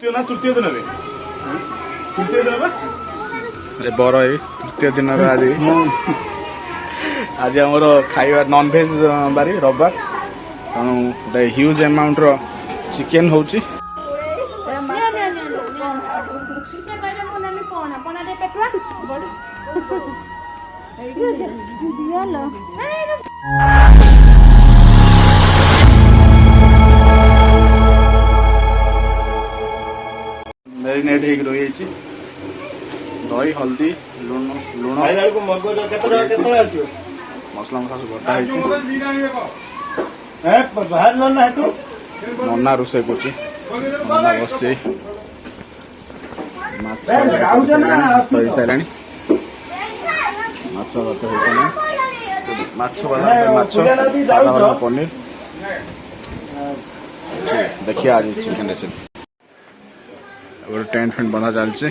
तृतीय दिन बर तृतीय दिन आज आज आम खाइबा नॉन भेज बारी रविवार तेणु गोटे ह्यूज अमाउंट रो चिकेन होची मैरिनेट हो रही दही हल्दी लुण लुण मसला मसला सब बटा नन्ना रोषे कर बस सारे पनीर देखिए आज चिकेन रेसिपी टेंट फेंट बंधा चलছে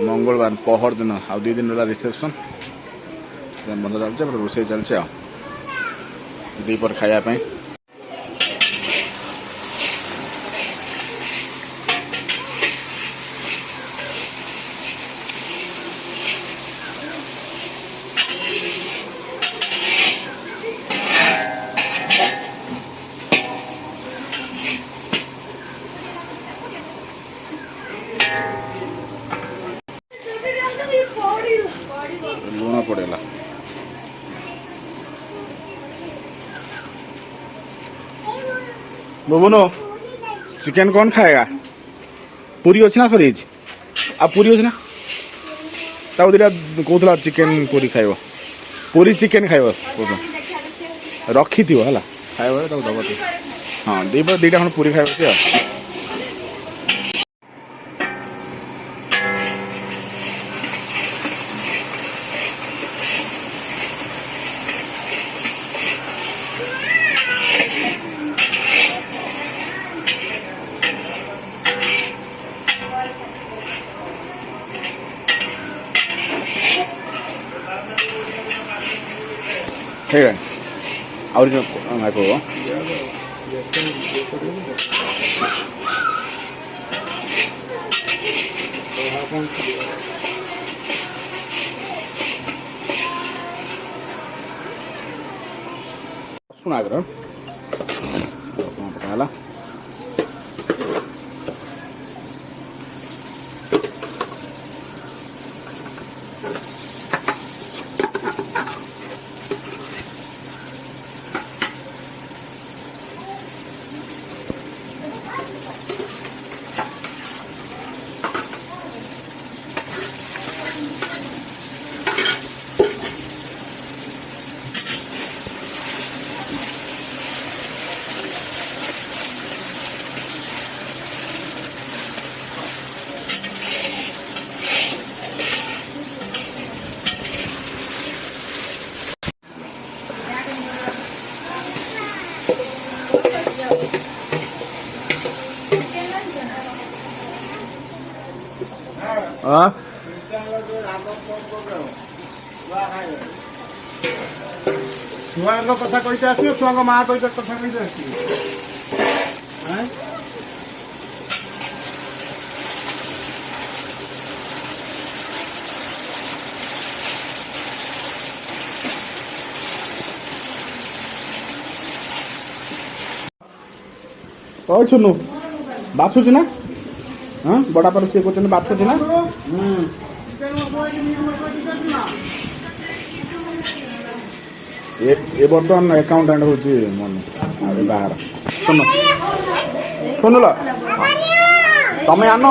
मंगलवार पहर दिन आ 2 दिन रहा रिसेप्शन बंधा चलছে रोषे चलছে आ दीपर खाया लुण पड़ेगा बुबुनो चिकेन कौन खाएगा पूरी अच्छी ना सरी आ पूरी अच्छी ना दीटा कहला चिकेन पूरी खाइब पूरी चिकेन खाइब रखी थी है खाइब दब हाँ दीटा खंड पूरी खाइब सी ठीक है और सुना कर छुआ कथा कहते आस छुआ माँ कही कथा कहते आस छुनु बाछुच ना हाँ बड़ा पर सी कहते बाछुच ना ये बर्तमान अकाउंटेंट हूँ मन बाहर सुन सुनुल तमें आन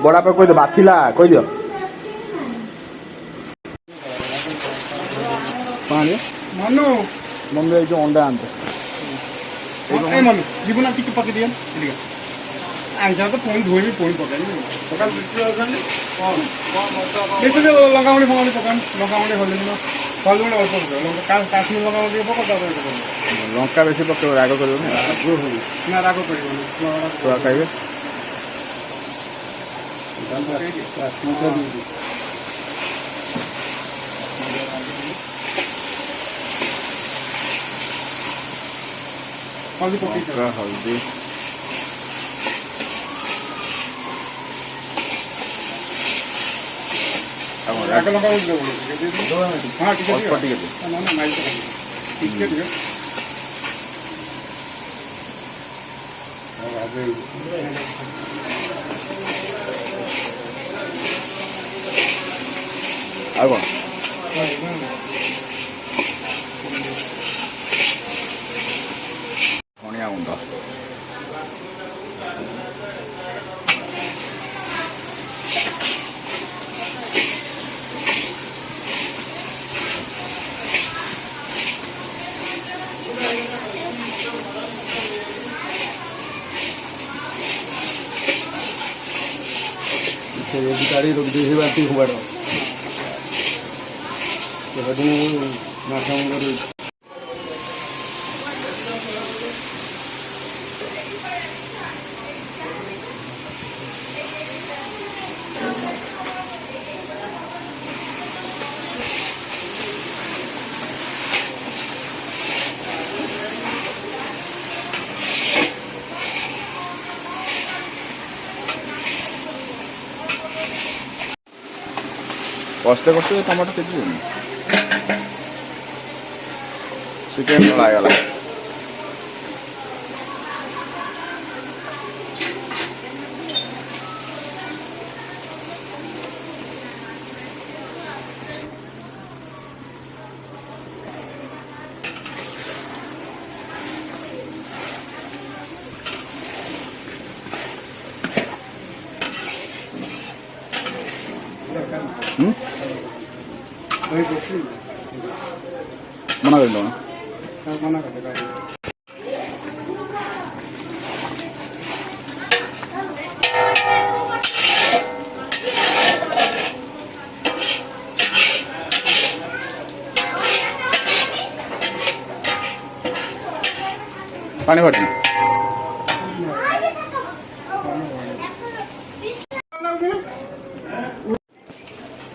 बड़ा पे कह बाछिला कह दियो मनु मम्मी जो अंडा आनते मनु जीवन टिके पकड़ दिया आईसा तो पुणी धोई पुणी पकड़ बेसी लंकामुड़ी फंगामुड़ी पकान लंकामुड़ी हल्दी हल्दी अल्प पक काश्मीर लंकामुड़ी पका लंका बेसी पक राग कर राग कर खाइबे ଲଙ୍କା ହଳଦୀ ଆଉ କ'ଣ ଧଣିଆ ଗୁଣ୍ଡ गाड़ी रोक दी बात हुआ मासा କଷତେ କଷତେ ଟମାଟୋ ସିଝିବନି ଚିକେନ୍ ହେଇଗଲା ମନା କରିଲ मना कर ପାଣି ବାଟି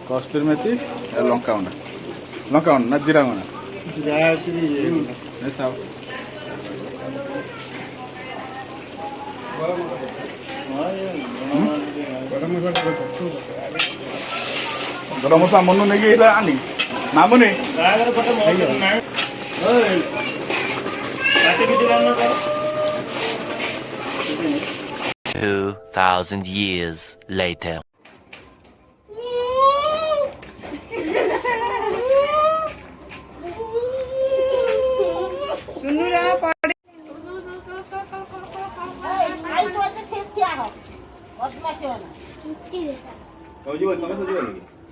କସ୍ତୁରୀ ମେଥି ଲଙ୍କା ଗୁଣ୍ଡ ନା ଜିରା ଗୁଣ୍ଡ ଥାଉ ଗରମ ମସଲା ମନୁ ନେଇକି ଆଣି ମାମୁନି 2,000 years later.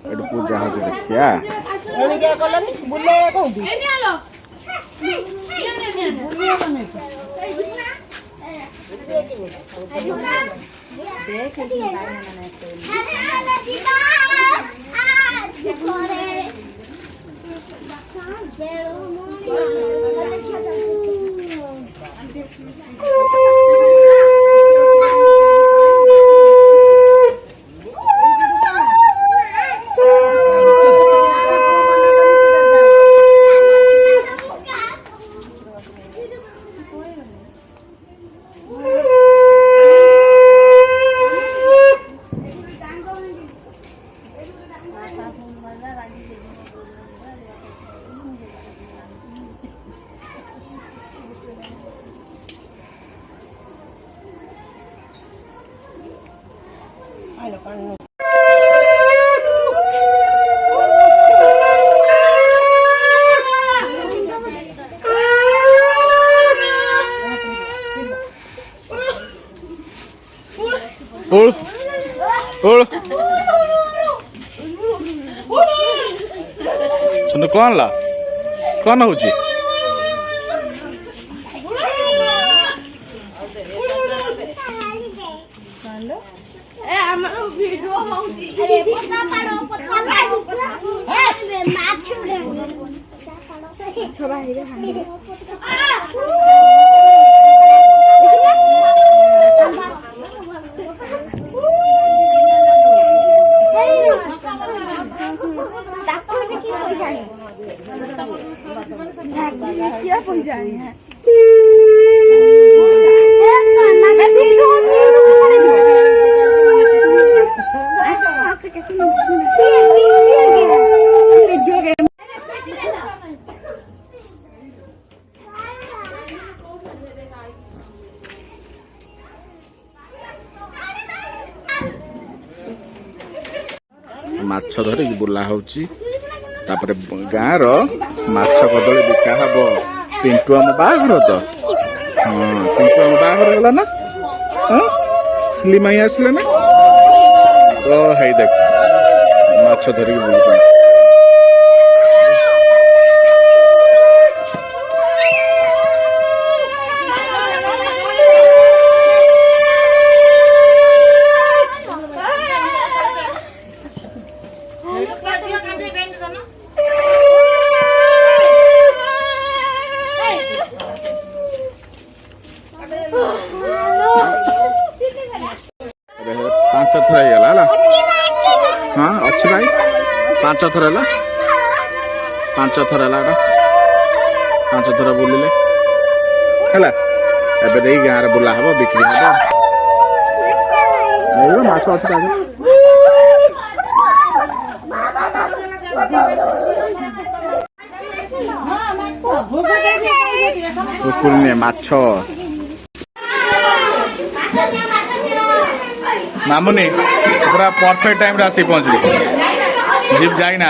ଏଠି ପୂଜା ହଉଛି ଦେଖିଆ कौन ला कौन हूँ क्या पैसा है ଧରିକି ବୁଲା ହଉଛି। ତାପରେ ଗାଁର ମାଛ କଦଳୀ ବିକା ହବ। ପିଣ୍ଟୁ ଆମ ବାହାଘର ତ ପିଣ୍ଟୁ ଆମ ବାହାଘର ଗଲା ନା ସ୍ଲିମାଇ ଆସିଲେ ନା ତ ହେଇ ଦେଖ ମାଛ ଧରିକି ବୁଲୁଛନ୍ତି। ପାଞ୍ଚ ଥର ହେଇଗଲା ହେଲା। ହଁ ଅଛି ଭାଇ 5 ଥର ହେଲା 5 ଥର ହେଲା ଏଟା 5 ଥର ବୁଲିଲେ ହେଲା। ଏବେ ଦେଇ ଗାଁରେ ବୁଲା ହବ ବିକ୍ରି ହବ। ମାଛ ଅଛି ତା ମାଛ ମାମୁନି ପୁରା परफेक्ट टाइम आसी पहुंचली जीप जाई ना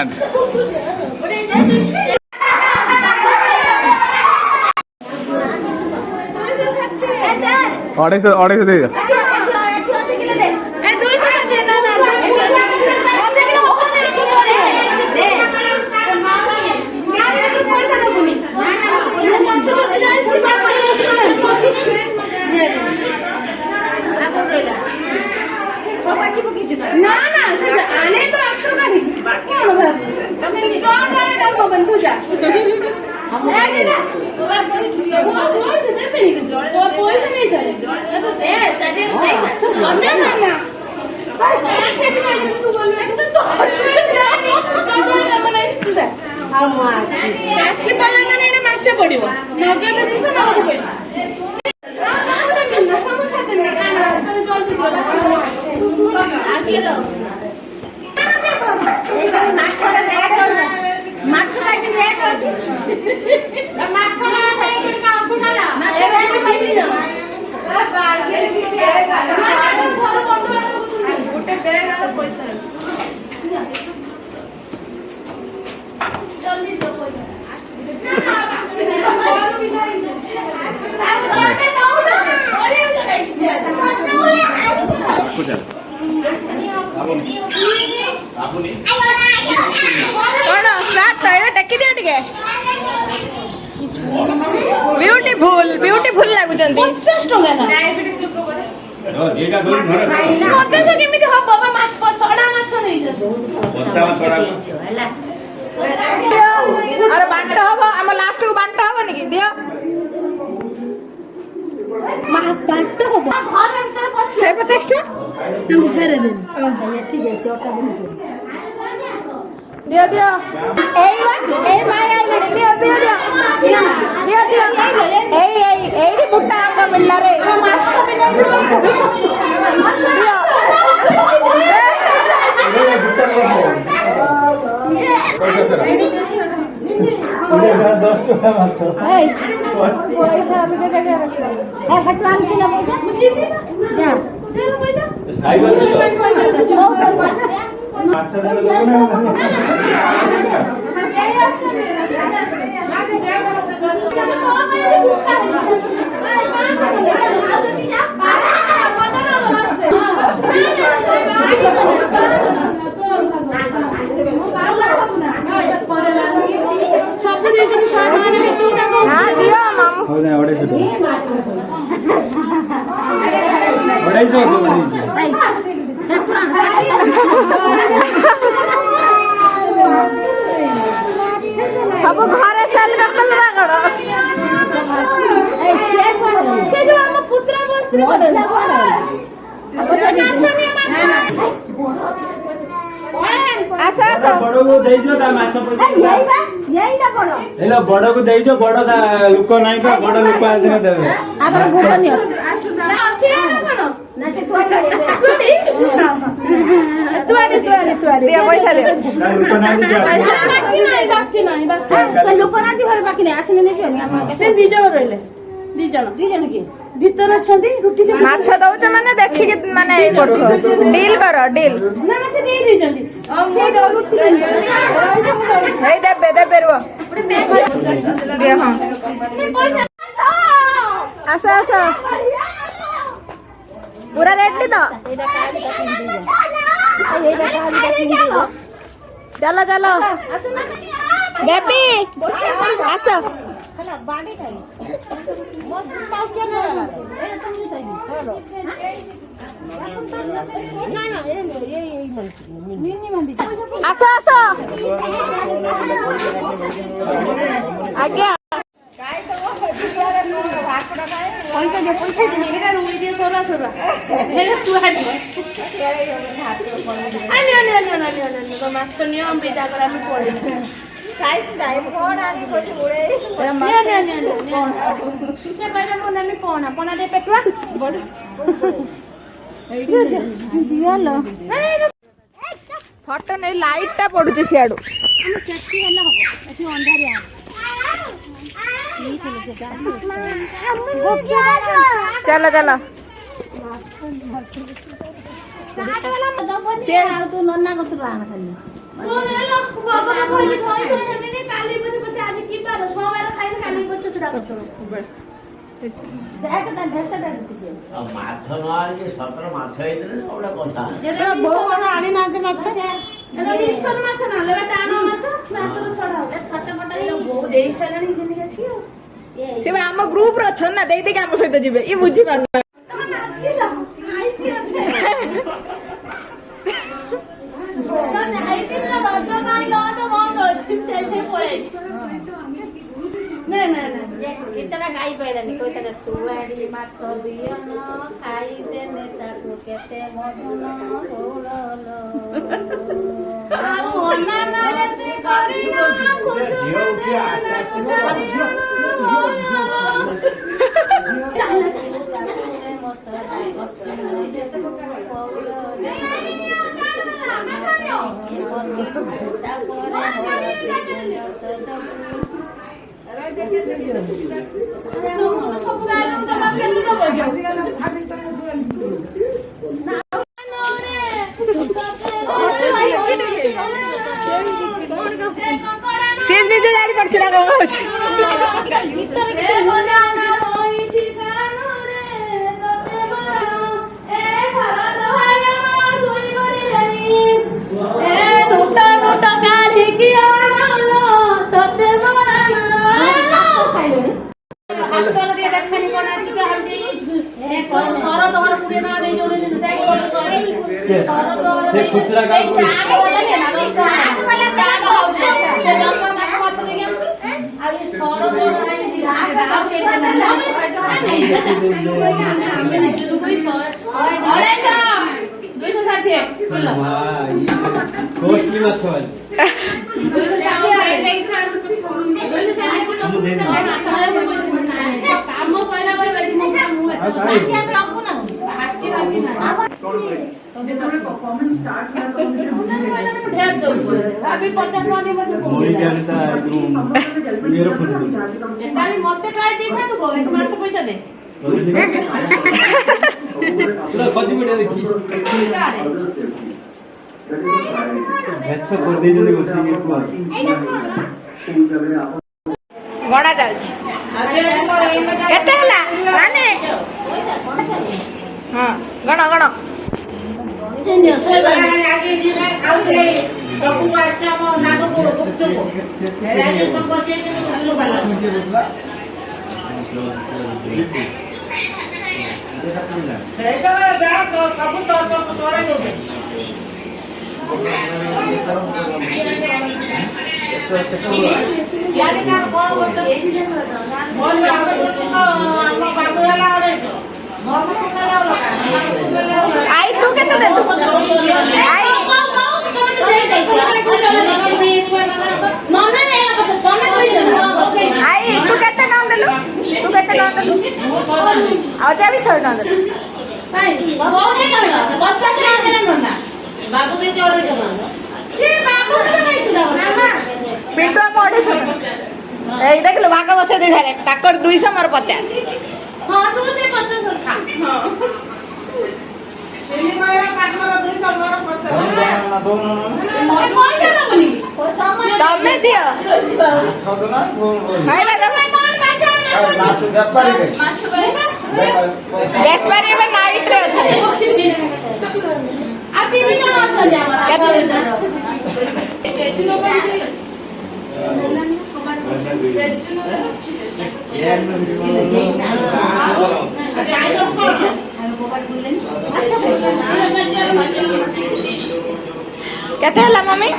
अढ़ाई सौ दे ना ना आने तो एक्स्ट्रा नहीं क्या हो गया तुम्हें निकाल कर डाल दो बंद हो जा ऐसे ना वो से दे पे नहीं जोड़ वो पैसे नहीं चले तो दे सजे दे हमें ना ना तो अच्छी मासे पड़ो नगे ब्यूटीफुल ब्यूटीफुल लागुचंती 50 टका ना डायबिटीज लोक बोले जेटा दोरी घरे 50 केमिति हो बाबा माछ सडा माछ नै छ 50 सडा होला अरे बांटा हबो हम लास्ट को बांटा हबो नि कि दियो माछ बांटा हबो घर अंतर से 50 टका हम फेरे दे ठीक है से ओटा बन दियो दियो ए माय आई दियो दियो दियो दियो दियो एडी बुट्टा आंबा मिलला रे पैसा अभी के जगह रखला ए हटवान के ना पैसा जा तेरा पैसा साइबर सब घरे सेल करतल ना गड़ ए शेयर कर से जो हम पुत्र बस्त्री बदल आसा आसा बड़ो को देई जो ता माछ पैसा यही ना बड़ो हेलो बड़ो को देई जो बड़ो ता लुको नाही का बड़ो लुको आसी न देबे आगर भूख नियो आसी ना कोन ना से तो तुआरे दिया पैसा दे लुको नाही दिया बाकी नहीं तो लुको नाही भर बाकी नहीं आसी नहीं जो हम केते दी जो रहले ଦି ଜଣ କିଏ ଭିତରେ ଅଛନ୍ତି ରୁଟି ସେ ମାଛ ଦଉଛ ମାନେ ଦେଖିକି ମାନେ ଇଏ କରୁଥିବ ଡିଲ୍ କର ଡିଲ୍ ନା ନା ସେ ଦେଇ ଦେଇଛନ୍ତି ସେ ରୁଟି ଏଇ ଦେବେ ଦେବେ ରୁହ ଦିଅ ହଁ ଆସ ଆସ ପୁରା ରେଡି ତ ଚାଲ ଚାଲ ବେବି ଆସ ଆସ ଆସ ଆଜ୍ଞା ପଇସା ଦେ ପଇସା ଦେ ଏଟା ରୁଇ ଦିଏ ସରା ସରା ହେଲେ ତୁ ହାଡି ଆନି ମାଛ ନିଅ ବିଦା କରା ଆମେ ପଡିନି ସାଇଜ ନାଇଁ କଣ ଆଣି କୋଠି ଉଡେଇ ସେ କହିଲେ ମୁଁ ନେମି ପଣା ପଣା ଦେ ପେଟୁଆ ଦିଆଲ ଫଟୋ ନେଇ ଲାଇଟ୍ ଟା ପଡୁଛି ସିଆଡୁ ସେଠି ହେଲେ ହବ ଏଠି ଅନ୍ଧାରିଆ ଚାଲ ଚାଲ ତୁ ନନା କତରୁ ଆଣ ଖାଲି ମାଛ ନ ଆଣିକି ସତର ମାଛ ହେଇଥିଲେ ଗୋଟେ କଥା ଆଣି ନାହାନ୍ତି ମାଛ ଦେଇ ସାରିଲାଣି ଘିନିକି ଆସିବ ସେ ବା ଆମ ଗ୍ରୁପ ରେ ଅଛନ୍ତି ନା ଦେଇ ଦେଇକି ଆମ ସହିତ ଯିବେ ଇଏ ବୁଝିପାରୁନ ଗାଇ ପାଇଲାନି କହିଥିଲା ତୁ ଆଡି ମାଛ ବିହନ ଖାଇଦେଲେ ତାକୁ କେତେ ମଧୁନ ସେ ନିଜେ ଜାଣି ପାରୁଛି ନା କଣ କହୁଛି ସେ ଖୁଚୁରା କୋଷ୍ଟି ମାଛ ମତେ ପ୍ରାୟ ଦେଇଥାନ୍ତୁ ମାଛ ପଇସା ଦେ ଦେଖି ଭେଷ କରିଦେଇଛନ୍ତି ବସିକି ଗଣା ଯାଉଛି କେତେ ହେଲା ମାନେ ହଁ ଗଣ ଗଣ आई तू केते देबू आई आई तू केते नाम देलु तू केते नाम देलु आ जा भी 100 टका देलु बाबू दे जोड़े जमा से बाबू के नहीं सुदा पिंटू पढ़े सुन ए ଏଇ ଦେଖିଲୁ ଭାଗ ବସେଇ ଦେଇ ସାରେ ତାଙ୍କର 200 ମୋର 50 ହଁ ତୁ ସେ 50 ଖା ପଇସା ଦବନି ତମେ ଦିଅ ଖାଇବା ଦବ ବେପାରୀ ଏବେ ନାଇଟ୍ ରେ ଅଛନ୍ତି ଆଉ 3 ଜଣ ଅଛନ୍ତି କେତେ ହେଲା ମମି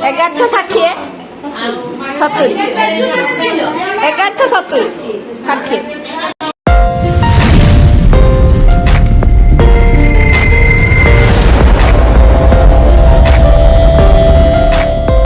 1160 70 1170 60